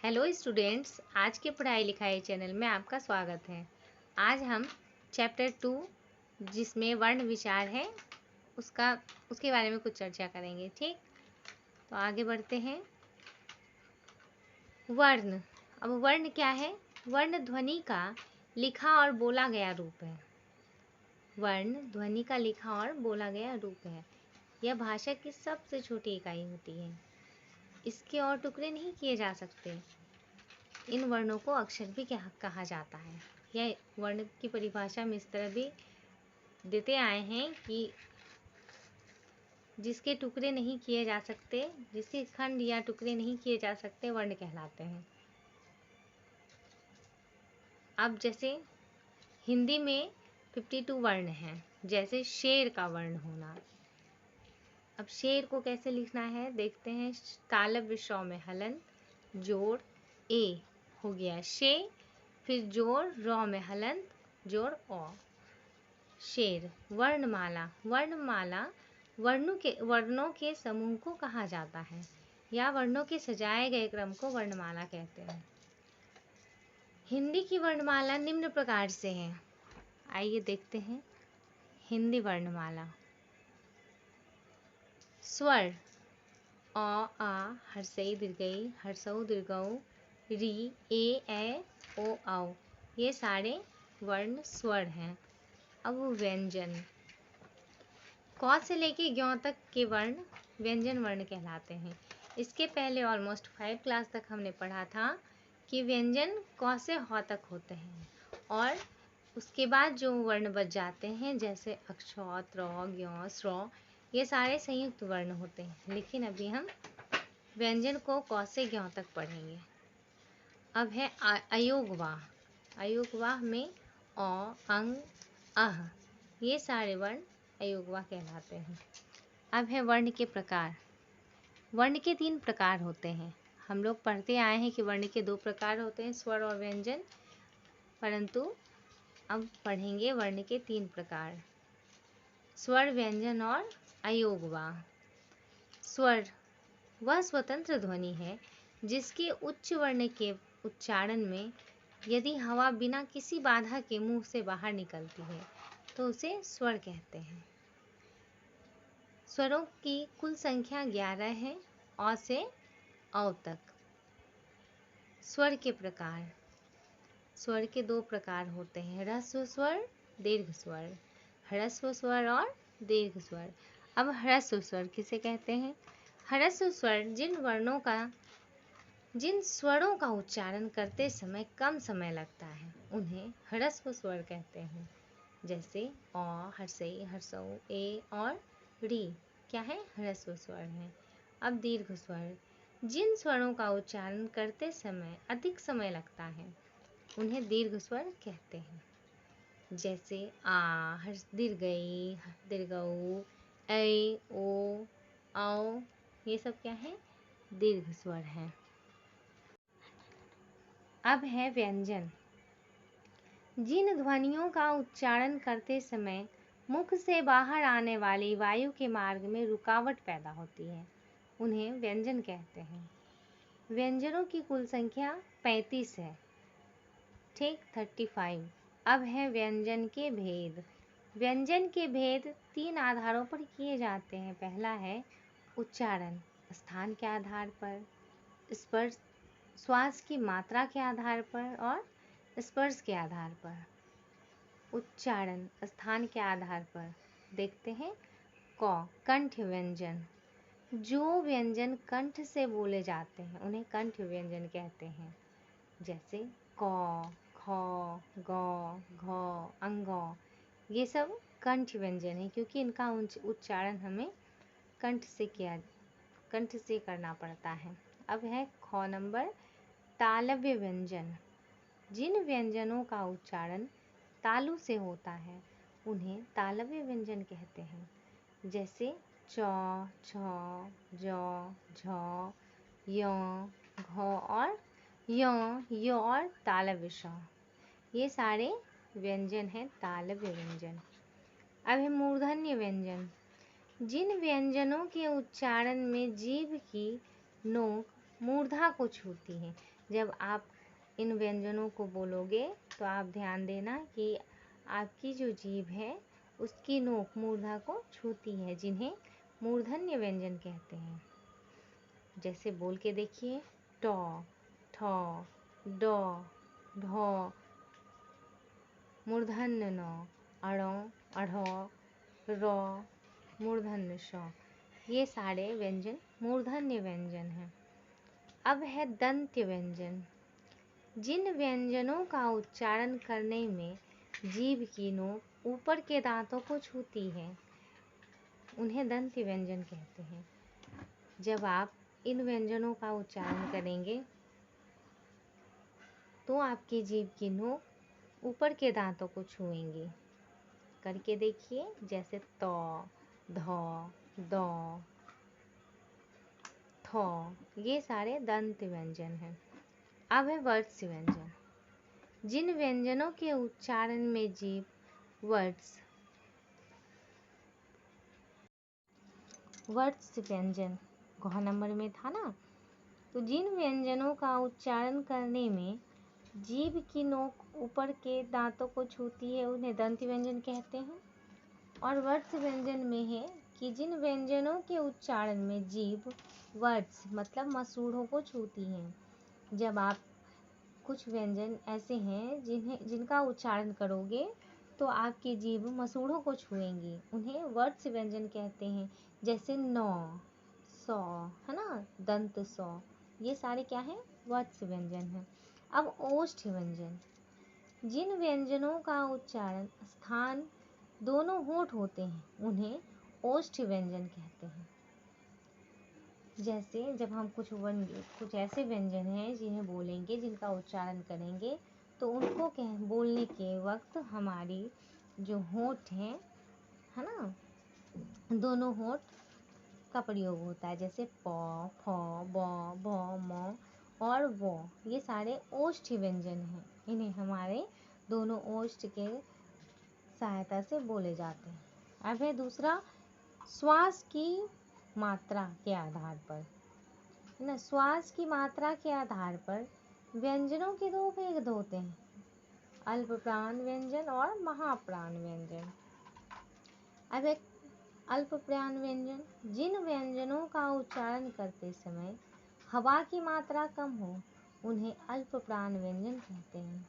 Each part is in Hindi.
हेलो स्टूडेंट्स, आज के पढ़ाई लिखाई चैनल में आपका स्वागत है। आज हम चैप्टर 2 जिसमें वर्ण विचार है उसके बारे में कुछ चर्चा करेंगे। ठीक, तो आगे बढ़ते हैं। वर्ण। अब वर्ण क्या है? वर्ण ध्वनि का लिखा और बोला गया रूप है। वर्ण ध्वनि का लिखा और बोला गया रूप है। यह भाषा की सबसे छोटी इकाई होती है। इसके और टुकड़े नहीं किए जा सकते। इन वर्णों को अक्षर भी कहा जाता है। यह वर्ण की परिभाषा में इस तरह भी देते आए हैं कि जिसके टुकड़े नहीं किए जा सकते, जिसके खंड या टुकड़े नहीं किए जा सकते, वर्ण कहलाते हैं। अब जैसे हिंदी में 52 वर्ण हैं, जैसे शेर का वर्ण होना। अब शेर को कैसे लिखना है देखते हैं। तालब विश्व में हलंत जोड़ ए हो गया शे, फिर जोड़ रौ में हलंत जोड़ ओ, शेर। वर्णमाला। वर्णमाला वर्णों के समूह को कहा जाता है या वर्णों के सजाए गए क्रम को वर्णमाला कहते हैं। हिंदी की वर्णमाला निम्न प्रकार से है। आइए देखते हैं हिंदी वर्णमाला। स्वर अ आ हर्षई दीर्घई हर्षऊ दीर्घऊ री ए ओ औ, ये सारे वर्ण स्वर हैं। अब व्यंजन। क से लेके ज्ञ तक के वर्ण व्यंजन वर्ण कहलाते हैं। इसके पहले ऑलमोस्ट 5 क्लास तक हमने पढ़ा था कि व्यंजन क से ह तक होते हैं और उसके बाद जो वर्ण बच जाते हैं जैसे अक्षौत त्र ज्ञ स्र, ये सारे संयुक्त वर्ण होते हैं। लेकिन अभी हम व्यंजन को क से ज्ञ तक पढ़ेंगे। अब है अयोगवाह। अयोगवाह में अ अंग अह, ये सारे वर्ण अयोगवाह कहलाते हैं। अब है वर्ण के प्रकार। वर्ण के 3 प्रकार होते हैं। हम लोग पढ़ते आए हैं कि वर्ण के 2 प्रकार होते हैं, स्वर और व्यंजन, परंतु अब पढ़ेंगे वर्ण के 3 प्रकार, स्वर, व्यंजन और अयोगवाह। स्वर वह स्वतंत्र ध्वनि है जिसके उच्च वर्ण के उच्चारण में यदि हवा बिना किसी बाधा के मुंह से बाहर निकलती है तो उसे स्वर कहते हैं। स्वरों की कुल संख्या 11 है, अ से औ तक। स्वर के प्रकार। स्वर के 2 प्रकार होते हैं, ह्रस्व स्वर, दीर्घ स्वर। ह्रस्व स्वर और दीर्घ स्वर। अब ह्रस्व स्वर किसे कहते हैं? ह्रस्व स्वर जिन स्वरों का उच्चारण करते समय कम समय लगता है उन्हें ह्रस्व स्वर कहते हैं। जैसे अ, हर्षई, हर्षऊ, ए और री क्या है? ह्रस्व स्वर है। अब दीर्घ स्वर जिन स्वरों का उच्चारण करते समय अधिक समय लगता है उन्हें दीर्घ स्वर कहते हैं। जैसे आ, दीर्घई, दीर्घऊ, ऐ, ओ, औ, ये सब क्या है? दीर्घ स्वर हैं। अब है व्यंजन। जिन ध्वनियों का उच्चारण करते समय मुख से बाहर आने वाली वायु के मार्ग में रुकावट पैदा होती है उन्हें व्यंजन कहते हैं। व्यंजनों की कुल संख्या 35 है। ठीक, 35। अब है व्यंजन के भेद। व्यंजन के भेद 3 आधारों पर किए जाते हैं। पहला है उच्चारण, स्थान के आधार पर, स्पर्श श्वास की मात्रा के आधार पर और स्पर्श के आधार पर। उच्चारण स्थान के आधार पर देखते हैं। क कंठ व्यंजन। जो व्यंजन कंठ से बोले जाते हैं उन्हें कंठ व्यंजन कहते हैं। जैसे क, ख, ग, घ, अंग, ये सब कंठ व्यंजन है क्योंकि इनका उच्चारण हमें कंठ से करना पड़ता है। अब है ख नंबर, तालव्य व्यंजन। जिन व्यंजनों का उच्चारण तालु से होता है उन्हें तालव्य व्यंजन कहते हैं। जैसे च, छ, ज, झ, य, घ और य और तालव्य श, ये सारे व्यंजन हैं तालव्य व्यंजन। अब है मूर्धन्य व्यंजन। जिन व्यंजनों के उच्चारण में जीभ की नोक मूर्धा को छूती है। जब आप इन व्यंजनों को बोलोगे तो आप ध्यान देना कि आपकी जो जीभ है उसकी नोक मूर्धा को छूती है, जिन्हें मूर्धन्य व्यंजन कहते हैं। जैसे बोल के देखिए, ट, ठ, ड, ढ, मूर्धन्य न, अण, अढ़, र, मूर्धन्य श। ये सारे व्यंजन मूर्धन्य व्यंजन हैं। अब है दंत्य व्यंजन। जिन व्यंजनों का उच्चारण करने में जीभ की नोक ऊपर के दांतों को छूती है, उन्हें दंत्य व्यंजन कहते हैं। जब आप इन व्यंजनों का उच्चारण करेंगे तो आपकी जीभ की नोक ऊपर के दांतों को छुएंगी। करके देखिए, जैसे त, ध, द, थ। ये सारे दंत व्यंजन हैं। अब है वर्त्स व्यंजन। जिन व्यंजनों के उच्चारण में जीभ वर्त्स व्यंजन घ नंबर में था ना, तो जिन व्यंजनों का उच्चारण करने में जीभ की नोक ऊपर के दांतों को छूती है, उन्हें दंत व्यंजन कहते हैं। और वर्त्स व्यंजन में है कि जिन व्यंजनों के उच्चारण में जीभ वर्त्स मतलब मसूड़ों को छूती है। जब आप कुछ व्यंजन ऐसे हैं जिनका उच्चारण करोगे तो आपकी जीभ मसूड़ों को छुएंगी, उन्हें वर्त्स व्यंजन कहते हैं। जैसे नौ, सौ, है ना, दंत सौ। ये सारे क्या हैं? वर्त्स व्यंजन हैं। अब ओष्ठ व्यंजन। जिन व्यंजनों का उच्चारण स्थान दोनों होंठ होते हैं, उन्हें ओष्ठ व्यंजन कहते हैं। जैसे जब हम कुछ ऐसे व्यंजन हैं जिन्हें बोलेंगे, जिनका उच्चारण करेंगे, तो उनको बोलने के वक्त हमारी जो होंठ हैं, है ना, दोनों होंठ का प्रयोग होता है। जैसे प, फ, ब, भ, म और वो, ये सारे ओष्ठ व्यंजन हैं। इन्हें हमारे दोनों ओष्ठ के सहायता से बोले जाते हैं। अब है दूसरा, श्वास की मात्रा के आधार पर, है ना, श्वास की मात्रा के आधार पर व्यंजनों के दो भेद होते हैं, अल्प प्राण व्यंजन और महाप्राण व्यंजन। अब एक अल्प प्राण व्यंजन। जिन व्यंजनों का उच्चारण करते समय हवा की मात्रा कम हो, उन्हें अल्प प्राण व्यंजन कहते हैं।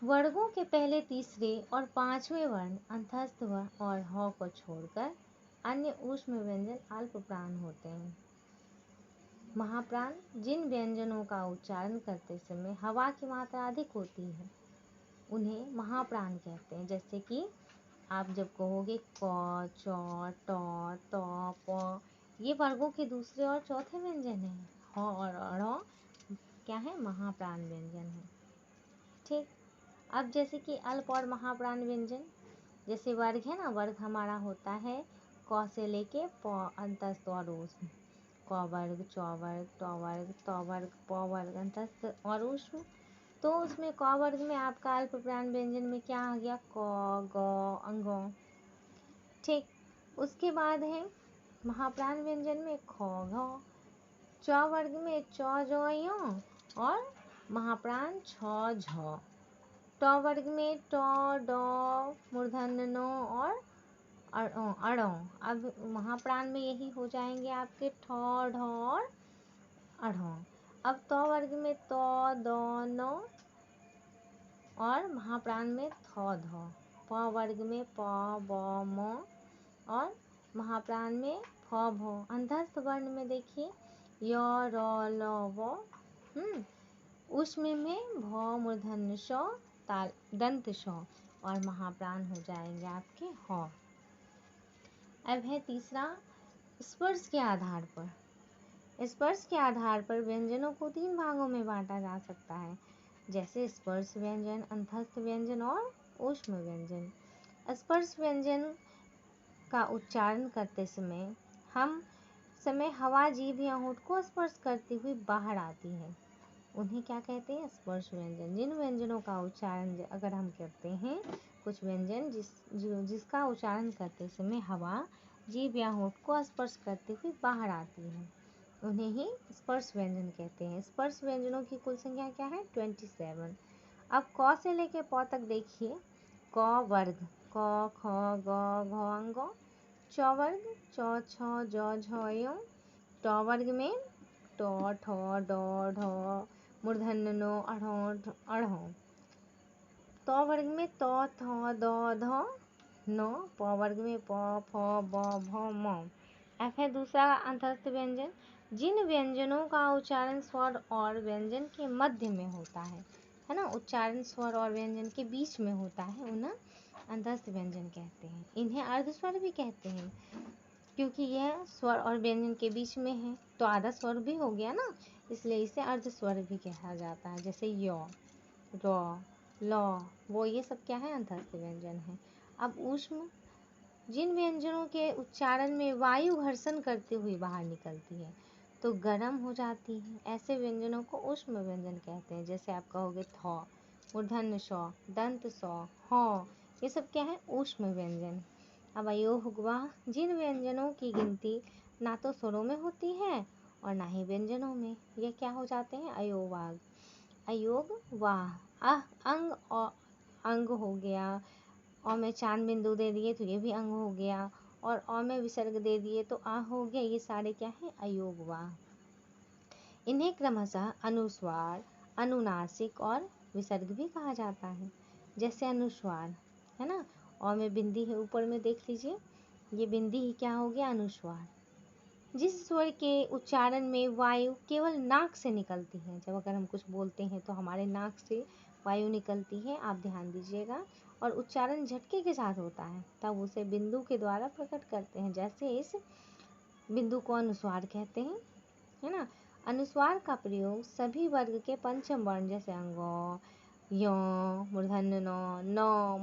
वर्गों के पहले, तीसरे और पांचवें वर्ण अंतस्थ वर्ण और ह को छोड़कर अन्य ऊष्म व्यंजन अल्प प्राण होते हैं। महाप्राण। जिन व्यंजनों का उच्चारण करते समय हवा की मात्रा अधिक होती है, उन्हें महाप्राण कहते हैं। जैसे कि आप जब कहोगे क, च, ट, त, प, ये वर्गों के दूसरे और चौथे व्यंजन हैं। ह और ढ़ क्या है? महाप्राण व्यंजन है। ठीक। अब जैसे कि अल्प और महाप्राण व्यंजन, जैसे वर्ग है ना, वर्ग हमारा होता है क से लेके प अंतस्थ और ऊष्म। क वर्ग, च वर्ग, ट वर्ग, त वर्ग, प वर्ग अंतस्थ और ऊष्म। तो उसमें क वर्ग में आपका अल्प प्राण व्यंजन में क्या आ गया? क, ग, अंग। ठीक। उसके बाद है महाप्राण व्यंजन में ख, घ। च वर्ग में च, ज, य और महाप्राण छ, झ। ट वर्ग में ट, ड, मूर्धन्य न और अण। अब महाप्राण में यही हो जाएंगे आपके ठ, ढ और अढ़। अब त वर्ग में त, द, न और महाप्राण में थ, ध। प वर्ग में प, ब, म और महाप्राण में फ, भ। अंतस्थ वर्ण में देखिए य, र, ल, व। ऊष्म में भ, मूर्धन्य श, ताल दंत श और महाप्राण हो जाएंगे आपके ह। अब है तीसरा, स्पर्श के आधार पर। स्पर्श के आधार पर व्यंजनों को 3 भागों में बांटा जा सकता है, जैसे स्पर्श व्यंजन, अंतस्थ व्यंजन और ऊष्म व्यंजन। स्पर्श व्यंजन का उच्चारण करते समय हवा जीभ या होंठ को स्पर्श करती हुई बाहर आती है, उन्हें क्या कहते हैं? स्पर्श व्यंजन। जिन व्यंजनों का उच्चारण अगर हम करते हैं, कुछ व्यंजन जिसका उच्चारण करते समय हवा जीभ या होंठ को स्पर्श करते हुए बाहर आती है, उन्हें ही स्पर्श व्यंजन कहते हैं। स्पर्श व्यंजनों की कुल संख्या क्या है? 27। अब क से लेके प तक देखिए। क वर्ग क ख ग घ अंग। च वर्ग च छ ज झ य। ट वर्ग में ट ठ ड ढ मूर्धन्य नो अढ़ अढ़। त वर्ग में त थ द ध न। प वर्ग में प फ ब भ म। F है दूसरा अंतस्थ व्यंजन। जिन व्यंजनों का उच्चारण स्वर और व्यंजन के मध्य में होता है ना, उच्चारण स्वर और व्यंजन के बीच में होता है, उन्हें अंतस्थ व्यंजन कहते हैं। इन्हें अर्धस्वर भी कहते हैं, क्योंकि यह स्वर और व्यंजन के बीच में है तो आधा स्वर भी हो गया ना, इसलिए इसे अर्धस्वर भी कहा जाता है। जैसे य, र, ल, वो, ये सब क्या है? अंतस्थ व्यंजन है। अब ऊष्म, जिन व्यंजनों के उच्चारण में वायु घर्षण करते हुए बाहर निकलती है तो गर्म हो जाती है, ऐसे व्यंजनों को ऊष्म व्यंजन कहते हैं। जैसे आप कहोगे थ, मूर्धन्य ष, दंत स, ह, ये सब क्या है? ऊष्म व्यंजन। अब अयोगवाह, जिन व्यंजनों की गिनती ना तो स्वरों में होती है और ना ही व्यंजनों में, ये क्या हो जाते हैं? अयोवाग। अयोग वाह, अंग और अंग हो गया। अ में चांद बिंदु दे दिए तो ये भी अंग हो गया, और अ में विसर्ग दे दिए तो आ हो गया। ये सारे क्या है? अयोग वाह। इन्हें क्रमशः अनुस्वार, अनुनासिक और विसर्ग भी कहा जाता है। जैसे अनुस्वार है ना, अ में बिंदी है ऊपर में, देख लीजिए, ये बिंदी ही क्या हो गया? अनुस्वार। जिस स्वर के उच्चारण में वायु केवल नाक से निकलती है, जब अगर हम कुछ बोलते हैं तो हमारे नाक से वायु निकलती है, आप ध्यान दीजिएगा, और उच्चारण झटके के साथ होता है, तब उसे बिंदु के द्वारा प्रकट करते हैं। जैसे इस बिंदु को अनुस्वार कहते हैं, है ना। अनुस्वार का प्रयोग सभी वर्ग के पंचम वर्ण जैसे अंग, य, मूर्धन्य न,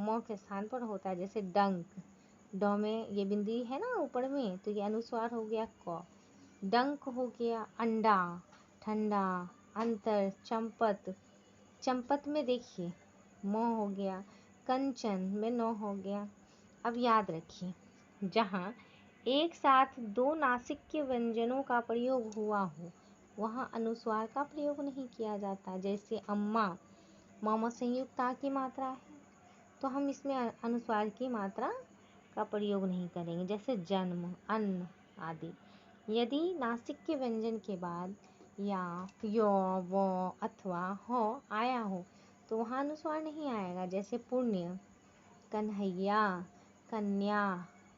म के स्थान पर होता है। जैसे डंक, ड में ये बिंदी है ना ऊपर में, तो ये अनुस्वार हो गया क। डंक हो गया अंडा, ठंडा, अंतर, चंपत, चंपत में देखिए म हो गया। कंचन में न हो गया। अब याद रखिए, जहाँ एक साथ दो नासिक के व्यंजनों का प्रयोग हुआ हो वहाँ अनुस्वार का प्रयोग नहीं किया जाता। जैसे अम्मा, मामा संयुक्त आ की मात्रा है तो हम इसमें अनुस्वार की मात्रा का प्रयोग नहीं करेंगे। जैसे जन्म, अन्न आदि। यदि नासिक के व्यंजन के बाद या, यो, वो अथवा हो आया हो तो वहाँ अनुस्वार नहीं आएगा। जैसे पुण्य, कन्हैया, कन्या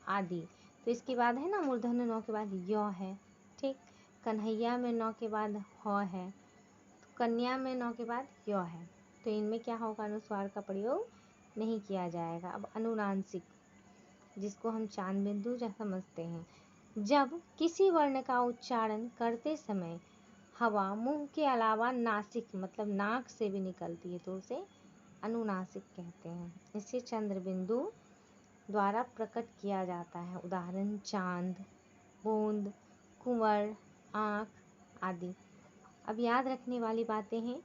आदि। तो इसके बाद है ना, मूर्धन्य न के बाद य है, ठीक। कन्हैया में न के बाद ह है, तो कन्या में न के बाद य है, तो इनमें क्या होगा? अनुस्वार का प्रयोग नहीं किया जाएगा। अब अनुनासिक, जिसको हम चांद बिंदु समझते हैं, जब किसी वर्ण का उच्चारण करते समय हवा मुंह के अलावा नासिक मतलब नाक से भी निकलती है तो उसे अनुनासिक कहते हैं। इसे चंद्र बिंदु द्वारा प्रकट किया जाता है। उदाहरण चांद, बूंद, कुंवर, आँख आदि। अब याद रखने वाली बातें हैं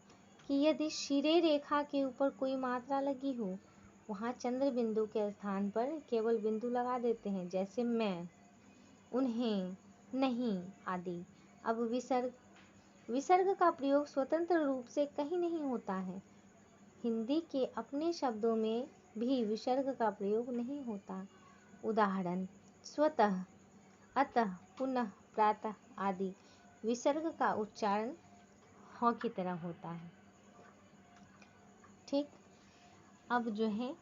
कि यदि शिरे रेखा के ऊपर कोई मात्रा लगी हो वहाँ चंद्र बिंदु के स्थान पर केवल बिंदु लगा देते हैं। जैसे मैं, उन्हें, नहीं आदि। अब विसर्ग, विसर्ग का प्रयोग स्वतंत्र रूप से कहीं नहीं होता है। हिंदी के अपने शब्दों में भी विसर्ग का प्रयोग नहीं होता। उदाहरण स्वतः, अतः, पुनः, प्रातः आदि। विसर्ग का उच्चारण ह की तरह होता है, ठीक। अब जो है,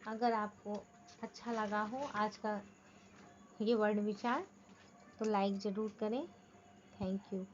अगर आपको अच्छा लगा हो आज का ये वर्ण विचार तो लाइक ज़रूर करें। Thank you.